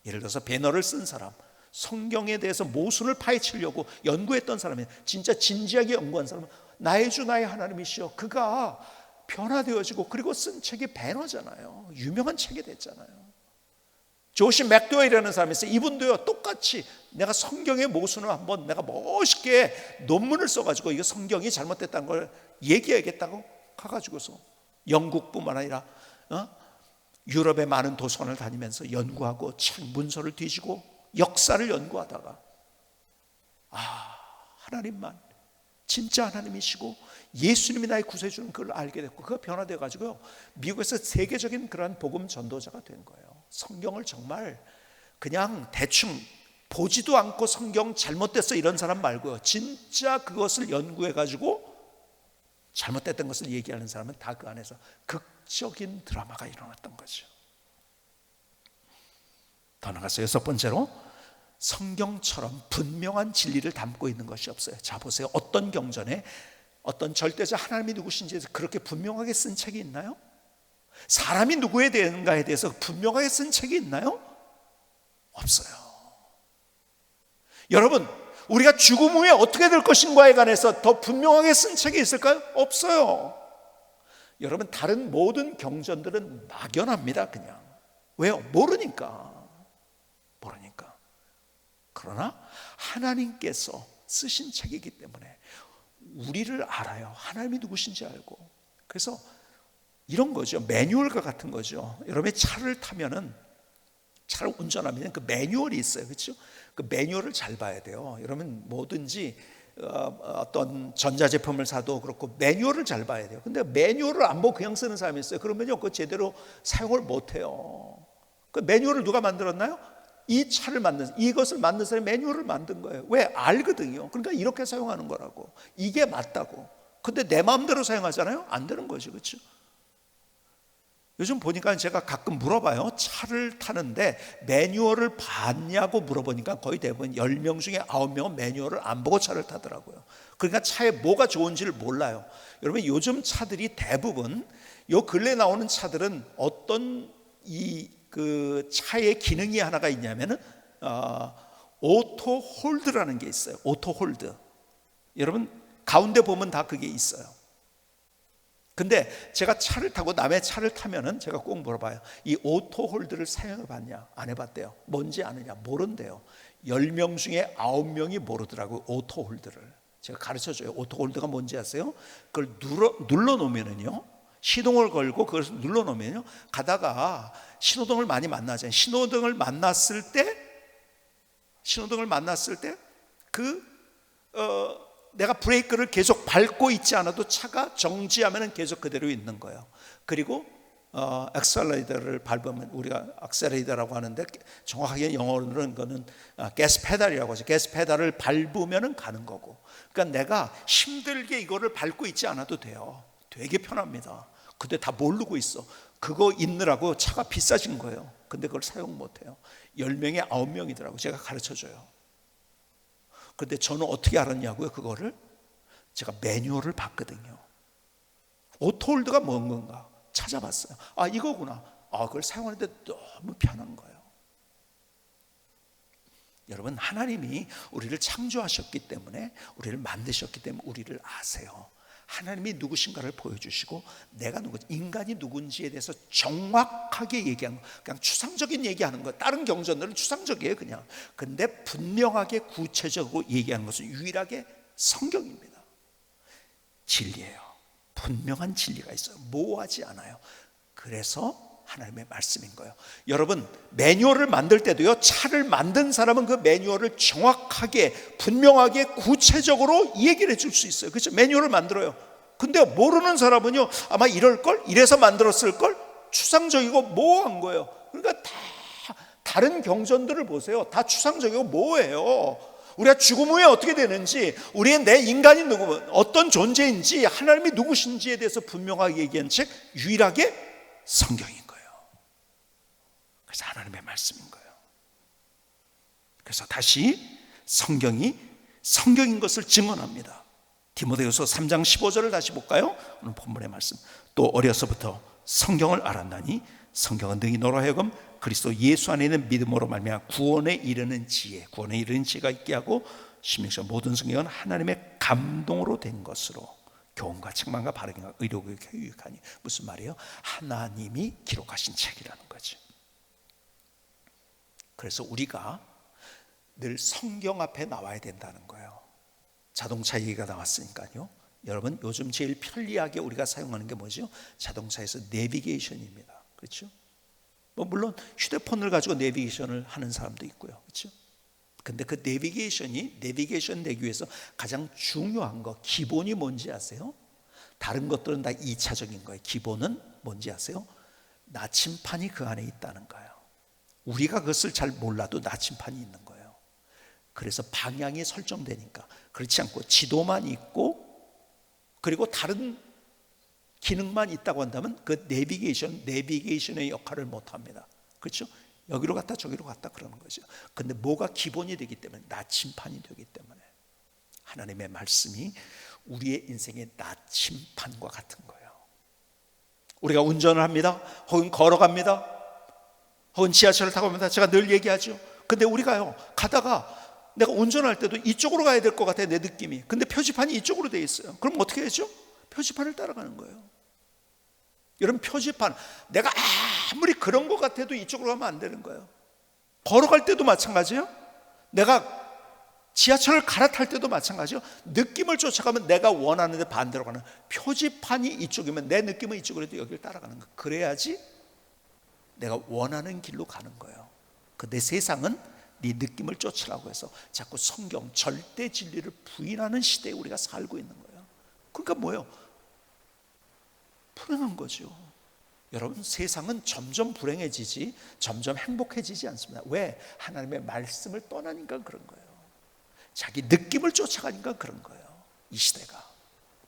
예를 들어서 배너를 쓴 사람, 성경에 대해서 모순을 파헤치려고 연구했던 사람이, 진짜 진지하게 연구한 사람은 나의 주 나의 하나님이시여, 그가 변화되어지고 그리고 쓴 책이 배너잖아요. 유명한 책이 됐잖아요. 조시 맥도웰이라는 사람이 있어요. 이분도요, 똑같이 내가 성경의 모순을 한번 내가 멋있게 논문을 써가지고 이거 성경이 잘못됐다는 걸 얘기해야겠다고 가가지고서 영국뿐만 아니라 유럽의 많은 도서관을 다니면서 연구하고 책 문서를 뒤지고 역사를 연구하다가 하나님만 진짜 하나님이시고 예수님이 나의 구세주는 그걸 알게 됐고, 그가 변화되어 가지고요, 미국에서 세계적인 그러한 복음 전도자가 된 거예요. 성경을 정말 그냥 대충 보지도 않고 성경 잘못됐어 이런 사람 말고요, 진짜 그것을 연구해 가지고 잘못됐던 것을 얘기하는 사람은 다 그 안에서 극적인 드라마가 일어났던 거죠. 더 나아가서 여섯 번째로, 성경처럼 분명한 진리를 담고 있는 것이 없어요. 자 보세요. 어떤 경전에 어떤 절대자 하나님이 누구신지 그렇게 분명하게 쓴 책이 있나요? 사람이 누구에 대한가에 대해서 분명하게 쓴 책이 있나요? 없어요. 여러분, 우리가 죽음 후에 어떻게 될 것인가에 관해서 더 분명하게 쓴 책이 있을까요? 없어요. 여러분, 다른 모든 경전들은 막연합니다. 그냥. 왜요? 모르니까. 그러나 하나님께서 쓰신 책이기 때문에 우리를 알아요. 하나님이 누구신지 알고. 그래서 이런 거죠. 매뉴얼과 같은 거죠. 여러분이 차를 타면은 차를 운전하면 그 매뉴얼이 있어요, 그렇죠? 그 매뉴얼을 잘 봐야 돼요. 여러분 뭐든지 어떤 전자제품을 사도 그렇고 매뉴얼을 잘 봐야 돼요. 근데 매뉴얼을 안 보고 그냥 쓰는 사람이 있어요. 그러면요, 그거 제대로 사용을 못 해요. 그 매뉴얼을 누가 만들었나요? 이것을 만든 사람이 매뉴얼을 만든 거예요. 왜? 알거든요. 그러니까 이렇게 사용하는 거라고. 이게 맞다고. 근데 내 마음대로 사용하잖아요? 안 되는 거죠, 그렇죠? 요즘 보니까 제가 가끔 물어봐요. 차를 타는데 매뉴얼을 봤냐고 물어보니까 거의 대부분 10명 중에 9명은 매뉴얼을 안 보고 차를 타더라고요. 그러니까 차에 뭐가 좋은지를 몰라요. 여러분 요즘 차들이 대부분 요 근래 나오는 차들은 어떤 그 차의 기능이 하나가 있냐면은 오토 홀드라는 게 있어요. 오토 홀드. 여러분 가운데 보면 다 그게 있어요. 근데 제가 차를 타고 남의 차를 타면은 제가 꼭 물어봐요. 이 오토 홀드를 사용해 봤냐? 안 해봤대요. 뭔지 아느냐? 모른대요. 10명 중에 9명이 모르더라고요. 오토 홀드를. 제가 가르쳐줘요. 오토 홀드가 뭔지 아세요? 그걸 눌러놓으면은요, 시동을 걸고 그걸 눌러놓으면요, 가다가 신호등을 많이 만나잖아요. 신호등을 만났을 때 내가 브레이크를 계속 밟고 있지 않아도 차가 정지하면 계속 그대로 있는 거예요. 그리고 액셀레이터를 밟으면, 우리가 액셀레이터라고 하는데 정확하게 영어로는 그거는 가스 페달이라고 하죠. 가스 페달을 밟으면 가는 거고. 그러니까 내가 힘들게 이거를 밟고 있지 않아도 돼요. 되게 편합니다. 근데 다 모르고 있어. 그거 있느라고 차가 비싸진 거예요. 근데 그걸 사용 못해요. 10명에 9명이더라고요. 제가 가르쳐줘요. 근데 저는 어떻게 알았냐고요? 그거를 제가 매뉴얼을 봤거든요. 오토홀드가 뭔 건가 찾아봤어요. 아, 이거구나. 그걸 사용하는데 너무 편한 거예요. 여러분, 하나님이 우리를 창조하셨기 때문에, 우리를 만드셨기 때문에 우리를 아세요. 하나님이 누구신가를 보여주시고 내가 인간이 누군지에 대해서 정확하게 얘기하는 거. 그냥 추상적인 얘기하는 거. 다른 경전들은 추상적이에요, 그냥. 근데 분명하게 구체적으로 얘기하는 것은 유일하게 성경입니다. 진리예요. 분명한 진리가 있어요. 모호하지 않아요. 그래서 하나님의 말씀인 거예요. 여러분, 매뉴얼을 만들 때도요, 차를 만든 사람은 그 매뉴얼을 정확하게 분명하게 구체적으로 얘기를 해줄 수 있어요. 그렇죠? 매뉴얼을 만들어요. 근데 모르는 사람은요, 아마 이럴걸? 이래서 만들었을걸? 추상적이고 모호한 거예요. 그러니까 다른 경전들을 보세요. 다 추상적이고 모호해요. 우리가 죽음 후에 어떻게 되는지, 우리의 내 인간이 어떤 존재인지, 하나님이 누구신지에 대해서 분명하게 얘기한 책 유일하게 성경인 거예요. 그래서 하나님의 말씀인 거예요. 그래서 다시 성경이 성경인 것을 증언합니다. 디모데후서 3장 15절을 다시 볼까요? 오늘 본문의 말씀. 또 어려서부터 성경을 알았나니 성경은 능히 너로 하여금 그리스도 예수 안에 있는 믿음으로 말미암아 구원에 이르는 지혜가 있게 하고, 신명서 모든 성경은 하나님의 감동으로 된 것으로 교훈과 책망과 바르게와 의료교육에 유익하니. 무슨 말이에요? 하나님이 기록하신 책이라는 거죠. 그래서 우리가 늘 성경 앞에 나와야 된다는 거예요. 자동차 얘기가 나왔으니까요. 여러분, 요즘 제일 편리하게 우리가 사용하는 게 뭐죠? 자동차에서 내비게이션입니다. 그렇죠? 물론 휴대폰을 가지고 내비게이션을 하는 사람도 있고요. 그렇죠? 근데 그 내비게이션 되기 위해서 가장 중요한 거, 기본이 뭔지 아세요? 다른 것들은 다 2차적인 거예요. 기본은 뭔지 아세요? 나침판이 그 안에 있다는 거예요. 우리가 그것을 잘 몰라도 나침판이 있는 거예요. 그래서 방향이 설정되니까. 그렇지 않고 지도만 있고 그리고 다른 기능만 있다고 한다면 그 내비게이션의 역할을 못합니다. 그렇죠? 여기로 갔다 저기로 갔다 그러는 거죠. 근데 뭐가 기본이 되기 때문에, 나침판이 되기 때문에 하나님의 말씀이 우리의 인생의 나침판과 같은 거예요. 우리가 운전을 합니다. 혹은 걸어갑니다. 혹은 지하철을 타고 갑니다. 제가 늘 얘기하죠. 근데 우리가요, 가다가 내가 운전할 때도 이쪽으로 가야 될 것 같아요, 내 느낌이. 근데 표지판이 이쪽으로 되어 있어요. 그럼 어떻게 되죠? 표지판을 따라가는 거예요. 여러분, 표지판, 내가 아무리 그런 것 같아도 이쪽으로 가면 안 되는 거예요. 걸어갈 때도 마찬가지예요. 내가 지하철을 갈아탈 때도 마찬가지예요. 느낌을 쫓아가면 내가 원하는 데 반대로 가는, 표지판이 이쪽이면 내 느낌은 이쪽으로 해도 여기를 따라가는 거예요. 그래야지 내가 원하는 길로 가는 거예요. 근데 세상은 네 느낌을 쫓으라고 해서 자꾸 성경 절대 진리를 부인하는 시대에 우리가 살고 있는 거예요. 그러니까 뭐예요? 불행한 거죠. 여러분, 세상은 점점 불행해지지 점점 행복해지지 않습니다. 왜? 하나님의 말씀을 떠나니까 그런 거예요. 자기 느낌을 쫓아가니까 그런 거예요. 이 시대가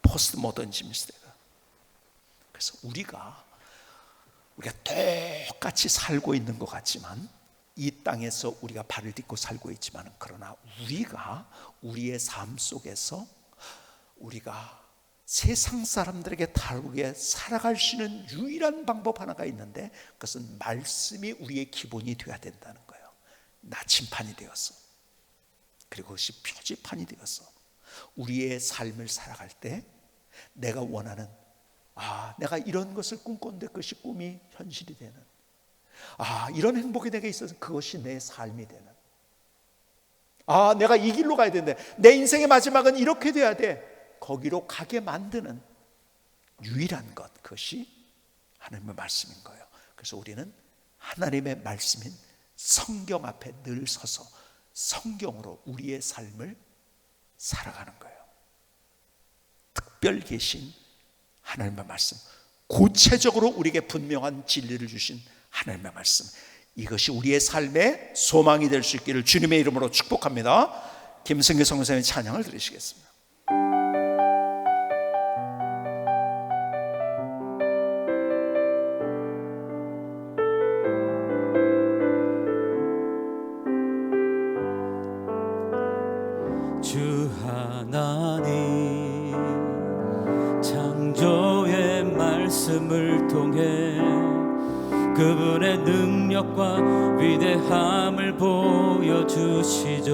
포스트 모더니즘 시대가. 그래서 우리가 똑같이 살고 있는 것 같지만, 이 땅에서 우리가 발을 딛고 살고 있지만, 그러나 우리가 우리의 삶 속에서 우리가 세상 사람들에게 다르게 살아갈 수 있는 유일한 방법 하나가 있는데, 그것은 말씀이 우리의 기본이 되어야 된다는 거예요. 나침판이 되어서, 그리고 그것이 표지판이 되어서 우리의 삶을 살아갈 때 내가 원하는, 내가 이런 것을 꿈꿨는데 그것이 꿈이 현실이 되는, 이런 행복이 내게 있어서 그것이 내 삶이 되는, 내가 이 길로 가야 되는데 내 인생의 마지막은 이렇게 돼야 돼, 거기로 가게 만드는 유일한 것, 그것이 하나님의 말씀인 거예요. 그래서 우리는 하나님의 말씀인 성경 앞에 늘 서서 성경으로 우리의 삶을 살아가는 거예요. 특별 계신 하나님의 말씀, 구체적으로 우리에게 분명한 진리를 주신 하나님의 말씀, 이것이 우리의 삶의 소망이 될 수 있기를 주님의 이름으로 축복합니다. 김승규 선교사님의 찬양을 들으시겠습니다. 주 하나님, 창조의 말씀을 통해 그분의 능력과 위대함을 보여주시죠.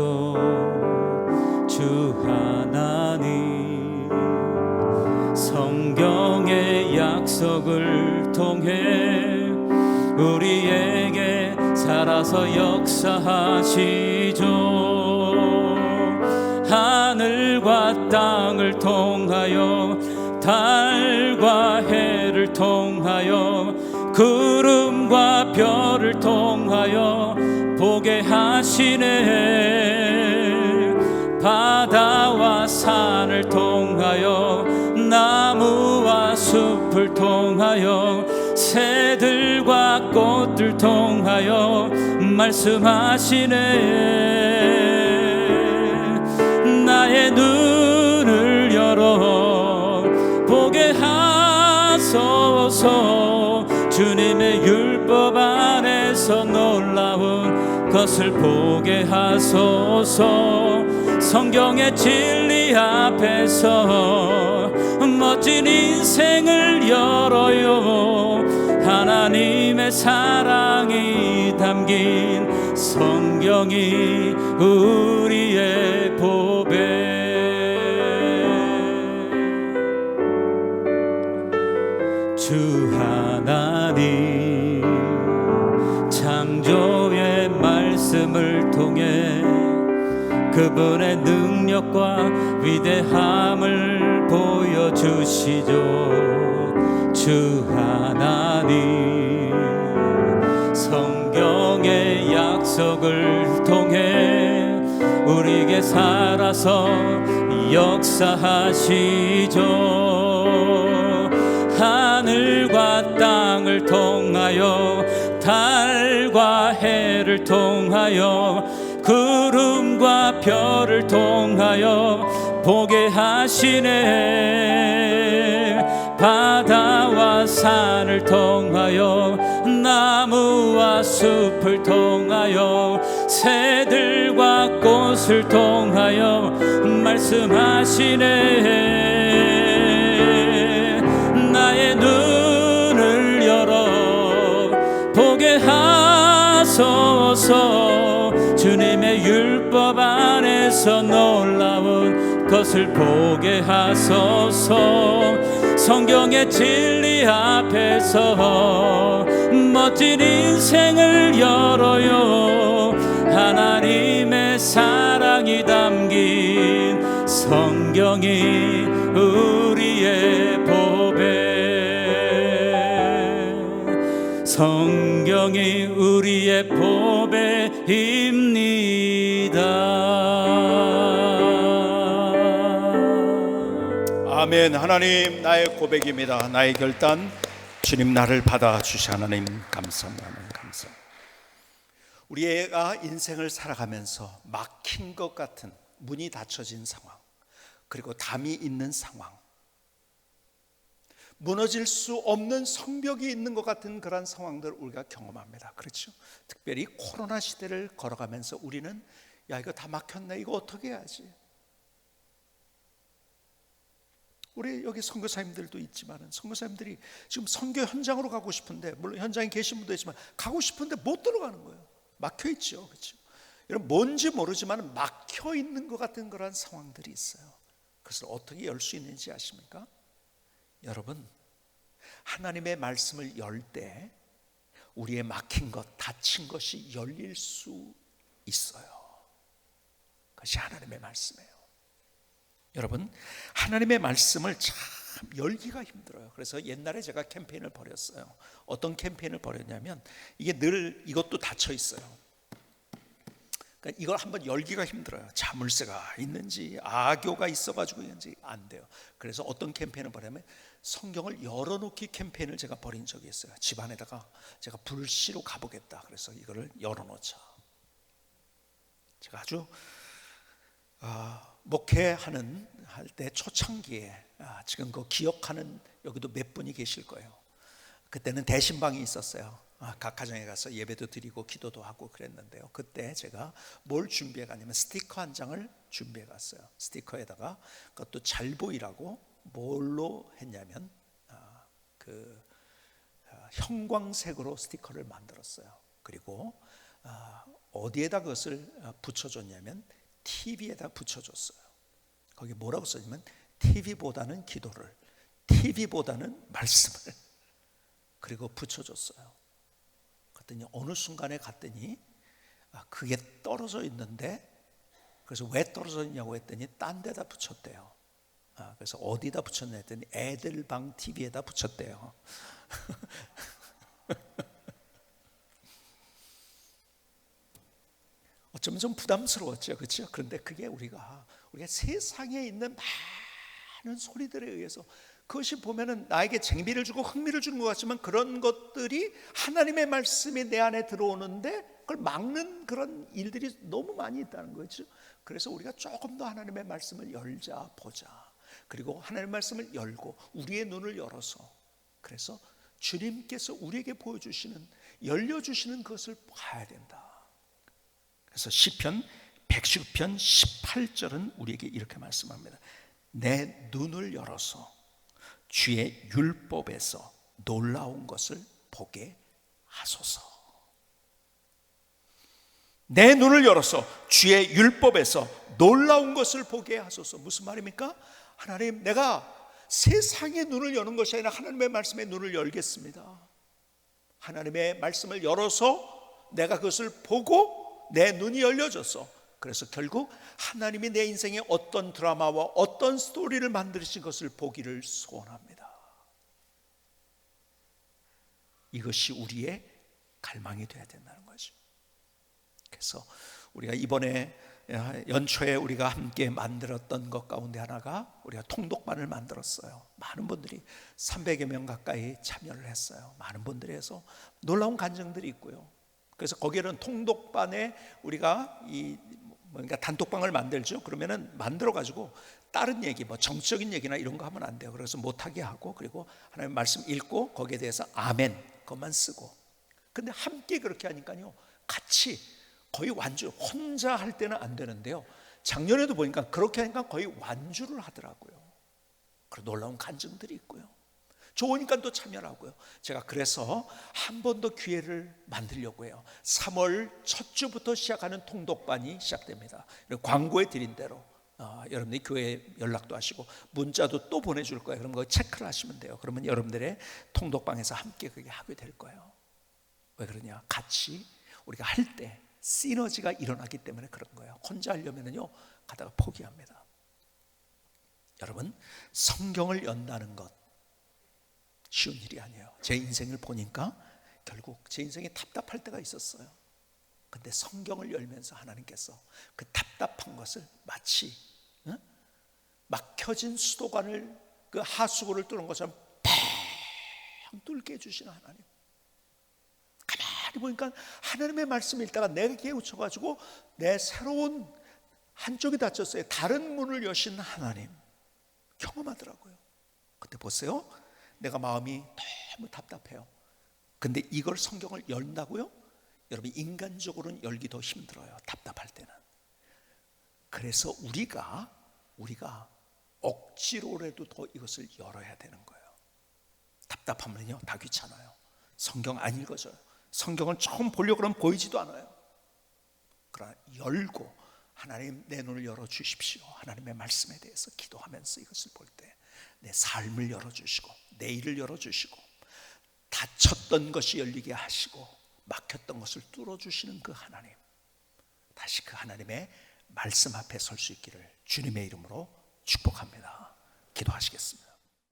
주 하나님, 성경의 약속을 통해 우리에게 살아서 역사하시죠. 하늘과 땅을 통하여, 달과 해를 통하여, 구름과 별을 통하여 보게 하시네. 바다와 산을 통하여, 나무와 숲을 통하여, 새들과 꽃들 통하여 말씀하시네. 나의 눈을 열어 보게 하소서. 주님의 율법 안에서 놀라운 것을 보게 하소서. 성경의 진리 앞에서 멋진 인생을 열어요. 하나님의 사랑이 담긴 성경이 우리의 보배. 주 하나님, 창조의 말씀을 통해 그분의 능력과 위대함을 보여주시죠. 주 하나님, 성경의 약속을 통해 우리에게 살아서 역사하시죠. 하늘과 땅을 통하여, 달과 해를 통하여, 구름과 별을 통하여 보게 하시네. 바다와 산을 통하여, 나무와 숲을 통하여, 새들과 꽃을 통하여 말씀하시네. 나의 눈을 열어 보게 하소서. 주님의 율법 안에서 놀라운 것을 보게 하소서. 성경의 진리 앞에서 멋진 인생을 열어요. 하나님의 사랑이 담긴 성경이 우리의 보배. 성경이 우리의 보배. 아멘. 하나님, 나의 고백입니다. 나의 결단. 주님, 나를 받아주시 하나님 감사합니다. 감사. 우리가 인생을 살아가면서 막힌 것 같은, 문이 닫혀진 상황, 그리고 담이 있는 상황, 무너질 수 없는 성벽이 있는 것 같은 그런 상황들을 우리가 경험합니다. 그렇죠? 특별히 코로나 시대를 걸어가면서 우리는 야, 이거 다 막혔네, 이거 어떻게 해야지? 우리 여기 선교사님들도 있지만 선교사님들이 지금 선교 현장으로 가고 싶은데, 물론 현장에 계신 분도 있지만 가고 싶은데 못 들어가는 거예요. 막혀 있죠. 그렇죠? 여러분, 뭔지 모르지만 막혀 있는 것 같은 그런 상황들이 있어요. 그것을 어떻게 열 수 있는지 아십니까? 여러분, 하나님의 말씀을 열 때 우리의 막힌 것, 닫힌 것이 열릴 수 있어요. 그것이 하나님의 말씀이에요. 여러분, 하나님의 말씀을 참 열기가 힘들어요. 그래서 옛날에 제가 캠페인을 벌였어요. 어떤 캠페인을 벌였냐면, 이게 늘 이것도 닫혀 있어요. 그러니까 이걸 한번 열기가 힘들어요. 자물쇠가 있는지 악교가 있어가지고 있는지 안 돼요. 그래서 어떤 캠페인을 벌였냐면, 성경을 열어놓기 캠페인을 제가 벌인 적이 있어요. 집안에다가 제가 불시로 가보겠다. 그래서 이거를 열어놓자. 제가 아주 목회하는 할 때 초창기에, 지금 그 기억하는 여기도 몇 분이 계실 거예요. 그때는 대신방이 있었어요. 각 가정에 가서 예배도 드리고 기도도 하고 그랬는데요. 그때 제가 뭘 준비해 갔냐면 스티커 한 장을 준비해 갔어요. 스티커에다가 그것도 잘 보이라고 뭘로 했냐면 형광색으로 스티커를 만들었어요. 그리고 어디에다 그것을 붙여줬냐면 TV에다 붙여줬어요. 거기 뭐라고 써있냐면 TV보다는 기도를, TV보다는 말씀을, 그리고 붙여줬어요. 그랬더니 어느 순간에 갔더니 그게 떨어져 있는데, 그래서 왜 떨어져 있냐고 했더니 딴 데다 붙였대요. 그래서 어디다 붙였냐 했더니 애들 방 TV에다 붙였대요. 어쩌면 좀 부담스러웠죠, 그렇죠? 그런데 그게 우리가 세상에 있는 많은 소리들에 의해서, 그것이 보면은 나에게 재미를 주고 흥미를 주는 것 같지만, 그런 것들이 하나님의 말씀이 내 안에 들어오는데 그걸 막는 그런 일들이 너무 많이 있다는 거죠. 그래서 우리가 조금 더 하나님의 말씀을 열자, 보자. 그리고 하나님의 말씀을 열고 우리의 눈을 열어서, 그래서 주님께서 우리에게 보여주시는, 열려주시는 것을 봐야 된다. 그래서 시편 110편 18절은 우리에게 이렇게 말씀합니다. 내 눈을 열어서 주의 율법에서 놀라운 것을 보게 하소서. 내 눈을 열어서 주의 율법에서 놀라운 것을 보게 하소서. 무슨 말입니까? 하나님, 내가 세상의 눈을 여는 것이 아니라 하나님의 말씀의 눈을 열겠습니다. 하나님의 말씀을 열어서 내가 그것을 보고 내 눈이 열려져서, 그래서 결국 하나님이 내 인생에 어떤 드라마와 어떤 스토리를 만드신 것을 보기를 소원합니다. 이것이 우리의 갈망이 되어야 된다는 거죠. 그래서 우리가 이번에 연초에 우리가 함께 만들었던 것 가운데 하나가, 우리가 통독반을 만들었어요. 많은 분들이 300여 명 가까이 참여를 했어요. 많은 분들이 해서 놀라운 간증들이 있고요. 그래서 거기에는 통독반에 우리가 그러니까 단톡방을 만들죠. 그러면은 만들어 가지고 다른 얘기, 뭐 정치적인 얘기나 이런 거 하면 안 돼요. 그래서 못하게 하고, 그리고 하나님 말씀 읽고 거기에 대해서 아멘 그것만 쓰고. 근데 함께 그렇게 하니까요, 같이 거의 완주, 혼자 할 때는 안 되는데요, 작년에도 보니까 그렇게 하니까 거의 완주를 하더라고요. 그리고 놀라운 간증들이 있고요. 좋으니까 또 참여를 하고요. 제가 그래서 한 번 더 기회를 만들려고 해요. 3월 첫 주부터 시작하는 통독반이 시작됩니다. 광고에 드린 대로 여러분들이 교회에 연락도 하시고 문자도 또 보내줄 거예요. 그럼 그거 체크를 하시면 돼요. 그러면 여러분들의 통독방에서 함께 그게 하게 될 거예요. 왜 그러냐? 같이 우리가 할 때 시너지가 일어나기 때문에 그런 거예요. 혼자 하려면요 가다가 포기합니다. 여러분, 성경을 연다는 것 쉬운 일이 아니에요. 제 인생을 보니까 결국 제 인생이 답답할 때가 있었어요. 근데 성경을 열면서 하나님께서 그 답답한 것을 마치 막혀진 수도관을 그 하수구를 뚫은 것처럼 팡 뚫게 해주시는 하나님. 가만히 보니까 하나님의 말씀을 읽다가 내게 깨우쳐가지고 내 새로운 한쪽이 닫혔어요. 다른 문을 여신 하나님 경험하더라고요. 근데 보세요, 내가 마음이 너무 답답해요. 근데 이걸 성경을 열다고요? 여러분, 인간적으로는 열기도 힘들어요, 답답할 때는. 그래서 우리가 억지로라도 더 이것을 열어야 되는 거예요. 답답하면요 다 귀찮아요. 성경 안 읽어져요. 성경을 처음 보려고 그러면 보이지도 않아요. 그러나 열고, 하나님 내 눈을 열어주십시오. 하나님의 말씀에 대해서 기도하면서 이것을 볼 때 내 삶을 열어주시고 내 일을 열어주시고 닫혔던 것이 열리게 하시고 막혔던 것을 뚫어주시는 그 하나님, 다시 그 하나님의 말씀 앞에 설 수 있기를 주님의 이름으로 축복합니다. 기도하시겠습니다.